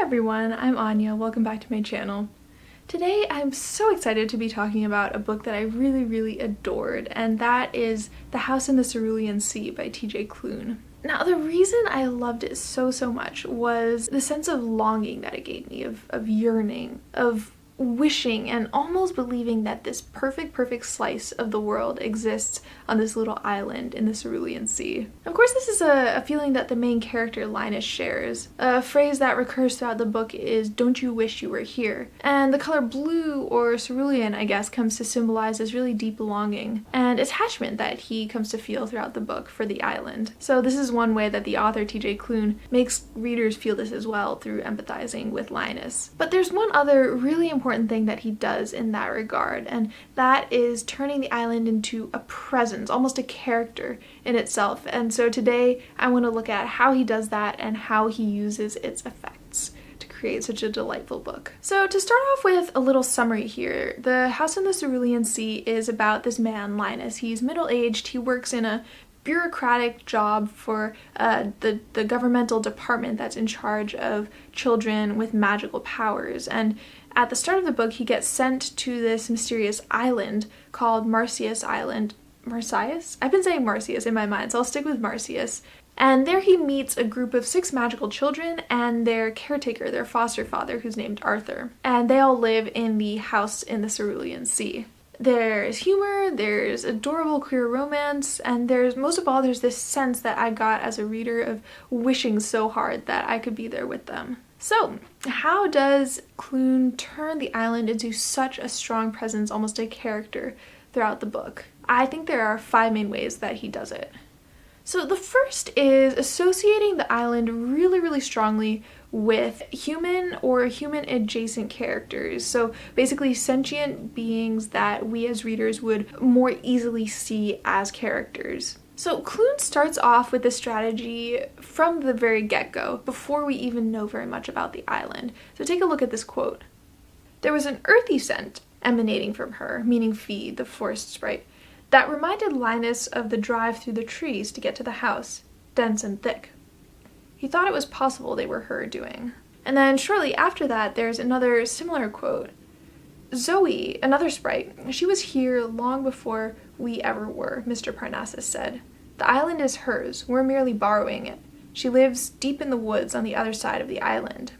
everyone, I'm Anya. Welcome back to my channel. Today I'm so excited to be talking about a book that I really adored, and that is The House in the Cerulean Sea by TJ Klune. Now, the reason I loved it so much was the sense of longing that it gave me, of yearning, of wishing and almost believing that this perfect slice of the world exists on this little island in the Cerulean Sea. Of course, this is a feeling that the main character Linus shares. A phrase that recurs throughout the book is, "Don't you wish you were here?" And the color blue, or cerulean, I guess, comes to symbolize this really deep longing and attachment that he comes to feel throughout the book for the island. So this is one way that the author TJ Klune makes readers feel this as well, through empathizing with Linus. But there's one other really important thing that he does in that regard, and that is turning the island into a presence, almost a character in itself. And so today I want to look at how he does that and how he uses its effects to create such a delightful book. So to start off with a little summary here, The House in the Cerulean Sea is about this man, Linus. He's middle-aged, he works in a bureaucratic job for the governmental department that's in charge of children with magical powers. And at the start of the book, he gets sent to this mysterious island called Marsyas Island. Marsyas? I've been saying Marsyas in my mind, so I'll stick with Marsyas. And there he meets a group of 6 magical children and their caretaker, their foster father, who's named Arthur. And they all live in the house in the Cerulean Sea. There's humor, there's adorable queer romance, and most of all, there's this sense that I got as a reader of wishing so hard that I could be there with them. So, how does Klune turn the island into such a strong presence, almost a character, throughout the book? I think there are 5 main ways that he does it. So the first is associating the island really strongly with human or human-adjacent characters. So basically sentient beings that we as readers would more easily see as characters. So Klune starts off with this strategy from the very get-go, before we even know very much about the island. So take a look at this quote. "There was an earthy scent emanating from her," meaning Fee, the forest sprite, "that reminded Linus of the drive through the trees to get to the house, dense and thick. He thought it was possible they were her doing." And then shortly after that, there's another similar quote. "Zoe, another sprite, she was here long before we ever were," Mr. Parnassus said. "The island is hers, we're merely borrowing it. She lives deep in the woods on the other side of the island."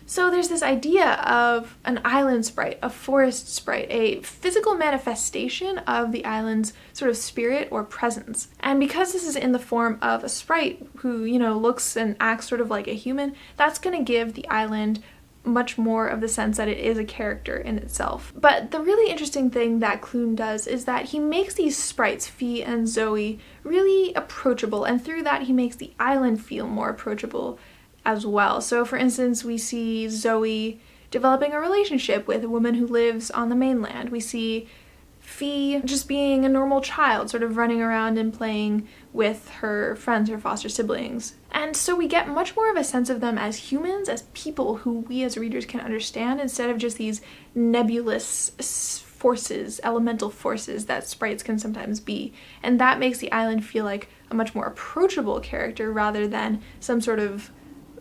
So there's this idea of an island sprite, a forest sprite, a physical manifestation of the island's sort of spirit or presence. And because this is in the form of a sprite who, looks and acts sort of like a human, that's going to give the island much more of the sense that it is a character in itself. But the really interesting thing that Klune does is that he makes these sprites, Fee and Zoe, really approachable, and through that he makes the island feel more approachable as well. So for instance, we see Zoe developing a relationship with a woman who lives on the mainland. We see Fee just being a normal child, sort of running around and playing with her friends, her foster siblings. And so we get much more of a sense of them as humans, as people who we as readers can understand, instead of just these nebulous forces, elemental forces that sprites can sometimes be. And that makes the island feel like a much more approachable character rather than some sort of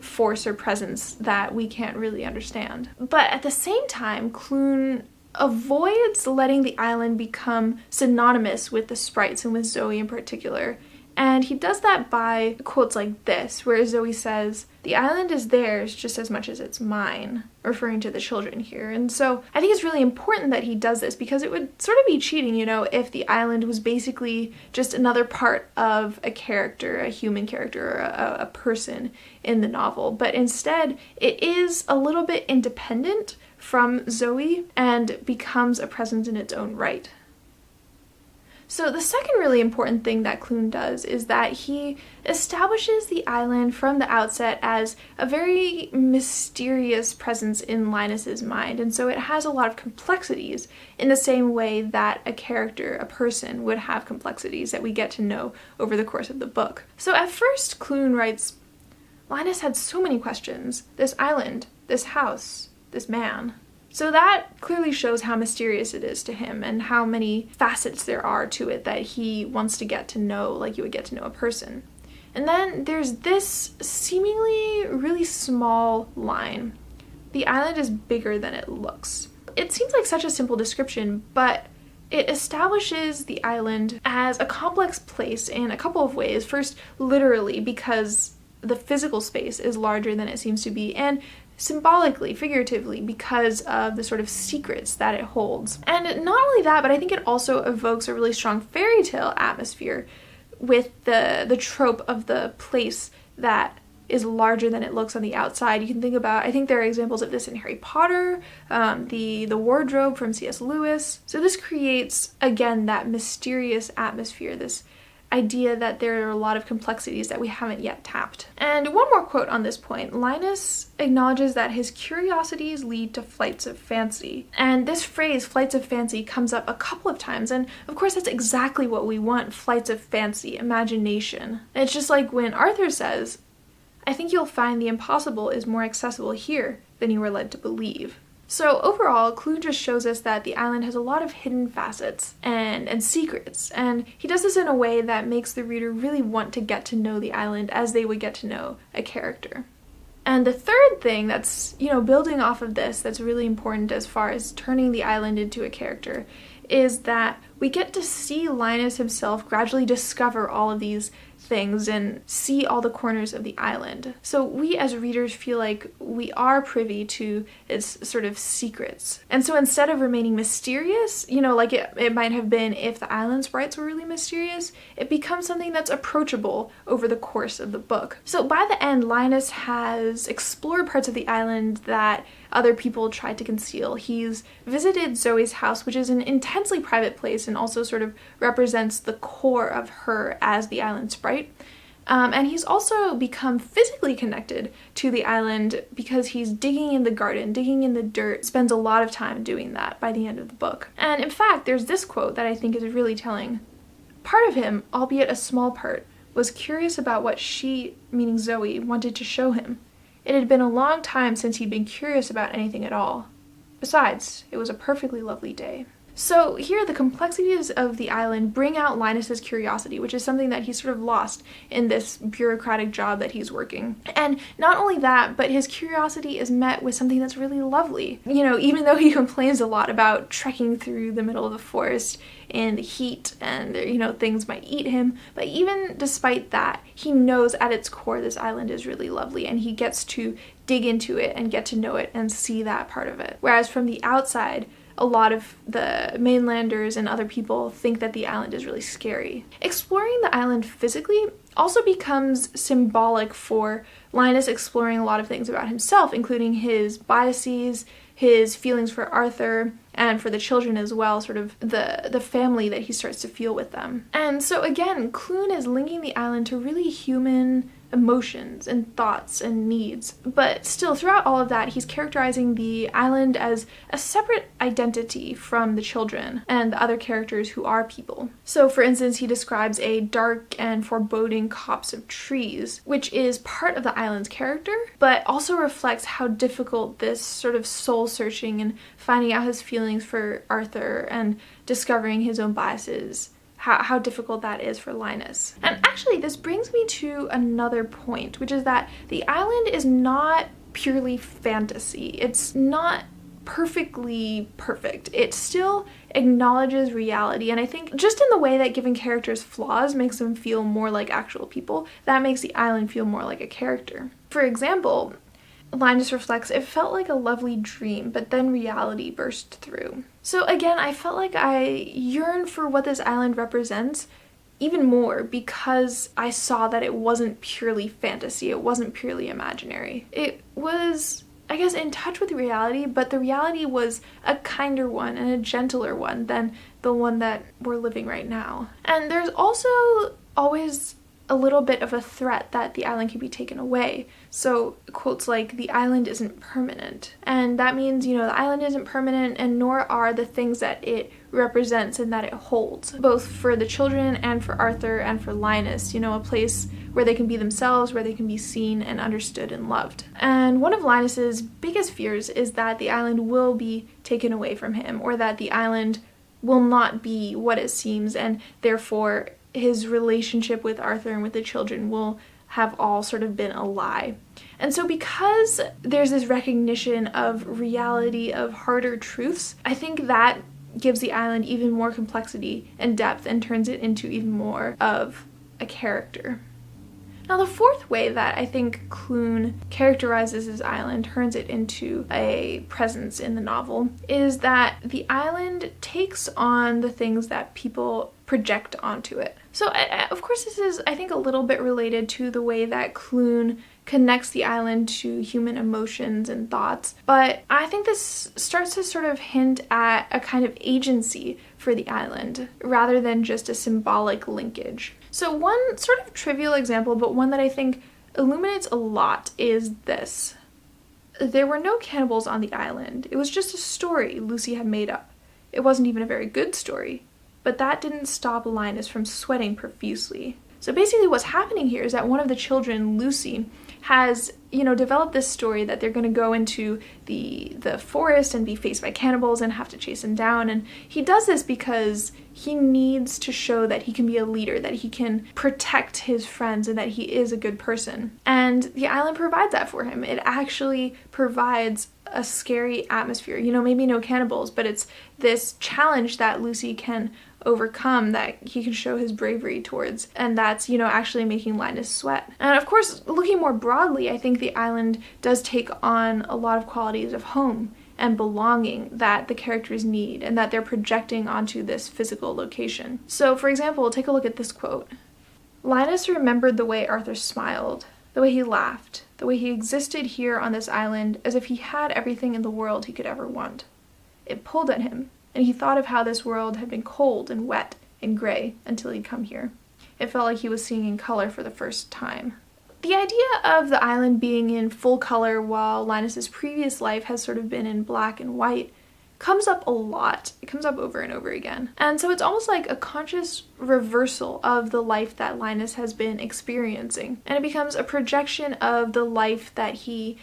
force or presence that we can't really understand. But at the same time, Klune avoids letting the island become synonymous with the sprites and with Zoe in particular. And he does that by quotes like this, where Zoe says, "The island is theirs just as much as it's mine," referring to the children here. And so I think it's really important that he does this, because it would sort of be cheating, if the island was basically just another part of a character, a human character, or a person in the novel. But instead, it is a little bit independent from Zoe and becomes a presence in its own right. So the second really important thing that Klune does is that he establishes the island from the outset as a very mysterious presence in Linus's mind, and so it has a lot of complexities in the same way that a character, a person, would have complexities that we get to know over the course of the book. So at first, Klune writes, "Linus had so many questions. This island, this house, this man." So that clearly shows how mysterious it is to him and how many facets there are to it that he wants to get to know, like you would get to know a person. And then there's this seemingly really small line the island is bigger than it looks. It seems like such a simple description, but it establishes the island as a complex place in a couple of ways. First, literally, because the physical space is larger than it seems to be, and symbolically, figuratively, because of the sort of secrets that it holds. And not only that, but I think it also evokes a really strong fairy tale atmosphere with the trope of the place that is larger than it looks on the outside. You can think about, I think there are examples of this in Harry Potter, the wardrobe from C.S. Lewis. So this creates, again, that mysterious atmosphere, this idea that there are a lot of complexities that we haven't yet tapped. And one more quote on this point. Linus acknowledges that his curiosities lead to flights of fancy. And this phrase, flights of fancy, comes up a couple of times. And of course, that's exactly what we want, flights of fancy, imagination. And it's just like when Arthur says, I think you'll find the impossible is more accessible here than you were led to believe. So overall, Klune just shows us that the island has a lot of hidden facets and secrets, and he does this in a way that makes the reader really want to get to know the island as they would get to know a character. And the third thing that's, building off of this, that's really important as far as turning the island into a character, is that we get to see Linus himself gradually discover all of these things and see all the corners of the island. So we as readers feel like we are privy to its sort of secrets. And so instead of remaining mysterious, like it might have been if the island sprites were really mysterious, it becomes something that's approachable over the course of the book. So by the end, Linus has explored parts of the island that other people tried to conceal. He's visited Zoe's house, which is an intensely private place and also sort of represents the core of her as the island sprite. And he's also become physically connected to the island because he's digging in the garden, digging in the dirt, spends a lot of time doing that by the end of the book. And in fact, there's this quote that I think is really telling. Part of him, albeit a small part, was curious about what she, meaning Zoe, wanted to show him. It had been a long time since he'd been curious about anything at all. Besides, it was a perfectly lovely day. So here, the complexities of the island bring out Linus's curiosity, which is something that he's sort of lost in this bureaucratic job that he's working. And not only that, but his curiosity is met with something that's really lovely. Even though he complains a lot about trekking through the middle of the forest in the heat and, things might eat him, but even despite that, he knows at its core this island is really lovely, and he gets to dig into it and get to know it and see that part of it. Whereas from the outside, a lot of the mainlanders and other people think that the island is really scary. Exploring the island physically also becomes symbolic for Linus exploring a lot of things about himself, including his biases, his feelings for Arthur, and for the children as well, sort of the family that he starts to feel with them. And so again, Klune is linking the island to really human emotions and thoughts and needs. But still, throughout all of that, he's characterizing the island as a separate identity from the children and the other characters who are people. So for instance, he describes a dark and foreboding copse of trees, which is part of the island's character, but also reflects how difficult this sort of soul-searching and finding out his feelings for Arthur and discovering his own biases, how difficult that is for Linus. And actually, this brings me to another point, which is that the island is not purely fantasy. It's not perfectly perfect. It still acknowledges reality, and I think just in the way that giving characters flaws makes them feel more like actual people, that makes the island feel more like a character. For example, Linus reflects, it felt like a lovely dream, but then reality burst through. So again, I felt like I yearned for what this island represents even more because I saw that it wasn't purely fantasy, it wasn't purely imaginary. It was, I guess, in touch with reality, but the reality was a kinder one and a gentler one than the one that we're living right now. And there's also always a little bit of a threat that the island can be taken away. So quotes like, the island isn't permanent. And that means, the island isn't permanent, and nor are the things that it represents and that it holds, both for the children and for Arthur and for Linus, a place where they can be themselves, where they can be seen and understood and loved. And one of Linus's biggest fears is that the island will be taken away from him, or that the island will not be what it seems, and therefore his relationship with Arthur and with the children will have all sort of been a lie. And so because there's this recognition of reality, of harder truths, I think that gives the island even more complexity and depth and turns it into even more of a character. Now, the fourth way that I think Klune characterizes his island, turns it into a presence in the novel, is that the island takes on the things that people project onto it. So, of course, this is, I think, a little bit related to the way that Klune connects the island to human emotions and thoughts, but I think this starts to sort of hint at a kind of agency for the island, rather than just a symbolic linkage. So one sort of trivial example, but one that I think illuminates a lot, is this. There were no cannibals on the island. It was just a story Lucy had made up. It wasn't even a very good story, but that didn't stop Linus from sweating profusely. So basically what's happening here is that one of the children, Lucy, has, developed this story that they're going to go into the forest and be faced by cannibals and have to chase them down. And he does this because he needs to show that he can be a leader, that he can protect his friends, and that he is a good person. And the island provides that for him. It actually provides a scary atmosphere. Maybe no cannibals, but it's this challenge that Lucy can overcome, that he can show his bravery towards, and that's, actually making Linus sweat. And of course, looking more broadly, I think the island does take on a lot of qualities of home and belonging that the characters need and that they're projecting onto this physical location. So, for example, take a look at this quote. Linus remembered the way Arthur smiled, the way he laughed, the way he existed here on this island as if he had everything in the world he could ever want. It pulled at him, and he thought of how this world had been cold and wet and gray until he'd come here. It felt like he was seeing in color for the first time. The idea of the island being in full color while Linus's previous life has sort of been in black and white comes up a lot. It comes up over and over again. And so it's almost like a conscious reversal of the life that Linus has been experiencing. And it becomes a projection of the life that he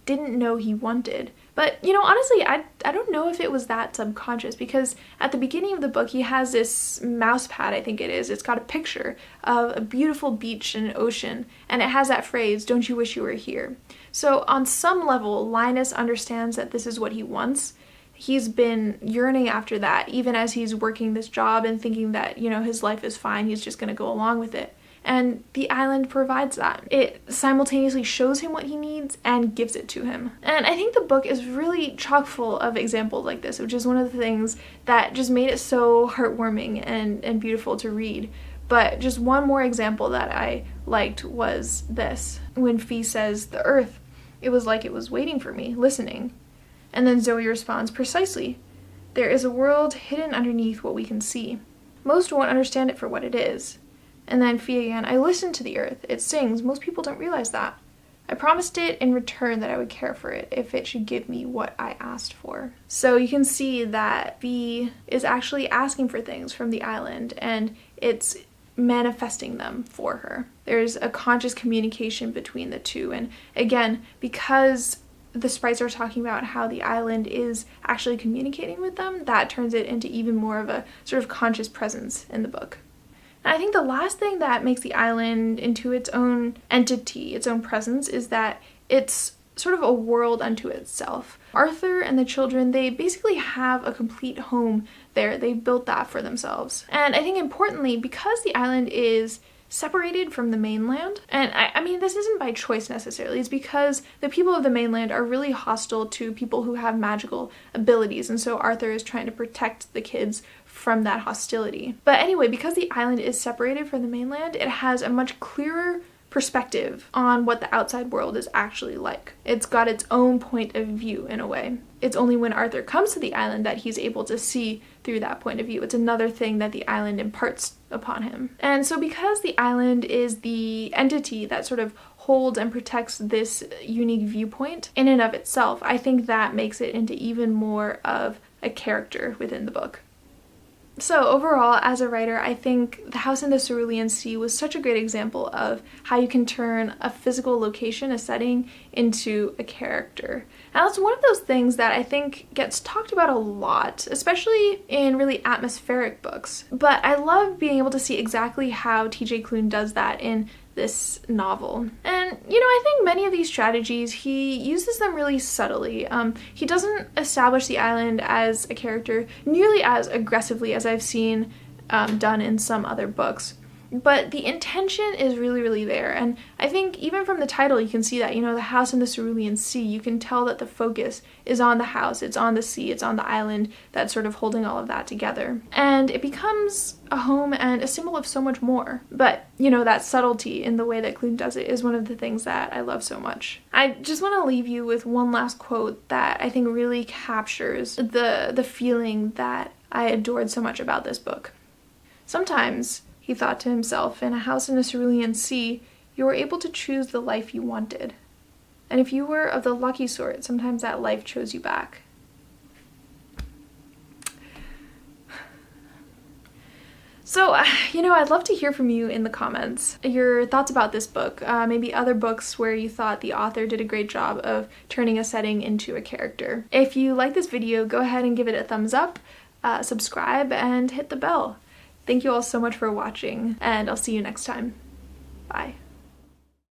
didn't know he wanted. But, honestly, I don't know if it was that subconscious, because at the beginning of the book, he has this mouse pad, I think it is. It's got a picture of a beautiful beach and an ocean, and it has that phrase, "Don't you wish you were here?" So on some level, Linus understands that this is what he wants. He's been yearning after that, even as he's working this job and thinking that, his life is fine, he's just going to go along with it. And the island provides that. It simultaneously shows him what he needs and gives it to him. And I think the book is really chock full of examples like this, which is one of the things that just made it so heartwarming and beautiful to read. But just one more example that I liked was this. When Fee says, "The earth, it was like it was waiting for me, listening." And then Zoe responds, "Precisely. There is a world hidden underneath what we can see. Most won't understand it for what it is." And then Fee again, "I listen to the earth. It sings. Most people don't realize that. I promised it in return that I would care for it if it should give me what I asked for." So you can see that Fee is actually asking for things from the island, and it's manifesting them for her. There's a conscious communication between the two. And again, because the sprites are talking about how the island is actually communicating with them, that turns it into even more of a sort of conscious presence in the book. And I think the last thing that makes the island into its own entity, its own presence, is that it's sort of a world unto itself. Arthur and the children, they basically have a complete home there. They built that for themselves. And I think importantly, because the island is separated from the mainland, and I mean this isn't by choice necessarily, it's because the people of the mainland are really hostile to people who have magical abilities, and so Arthur is trying to protect the kids from that hostility. But anyway, because the island is separated from the mainland, it has a much clearer perspective on what the outside world is actually like. It's got its own point of view in a way. It's only when Arthur comes to the island that he's able to see through that point of view. It's another thing that the island imparts upon him. And so because the island is the entity that sort of holds and protects this unique viewpoint in and of itself, I think that makes it into even more of a character within the book. So overall, as a writer, I think The House in the Cerulean Sea was such a great example of how you can turn a physical location, a setting, into a character. Now, it's one of those things that I think gets talked about a lot, especially in really atmospheric books. But I love being able to see exactly how TJ Klune does that in this novel. And, you know, I think many of these strategies, he uses them really subtly. He doesn't establish the island as a character nearly as aggressively as I've seen done in some other books. But the intention is really, really there. And I think even from the title, you can see that, you know, the house in the Cerulean Sea, you can tell that the focus is on the house, it's on the sea, it's on the island that's sort of holding all of that together. And it becomes a home and a symbol of so much more. But, you know, that subtlety in the way that Klune does it is one of the things that I love so much. I just want to leave you with one last quote that I think really captures the feeling that I adored so much about this book. Sometimes, he thought to himself, in a house in the Cerulean Sea, you were able to choose the life you wanted. And if you were of the lucky sort, sometimes that life chose you back. So, you know, I'd love to hear from you in the comments, your thoughts about this book, maybe other books where you thought the author did a great job of turning a setting into a character. If you like this video, go ahead and give it a thumbs up, subscribe, and hit the bell. Thank you all so much for watching, and I'll see you next time. Bye.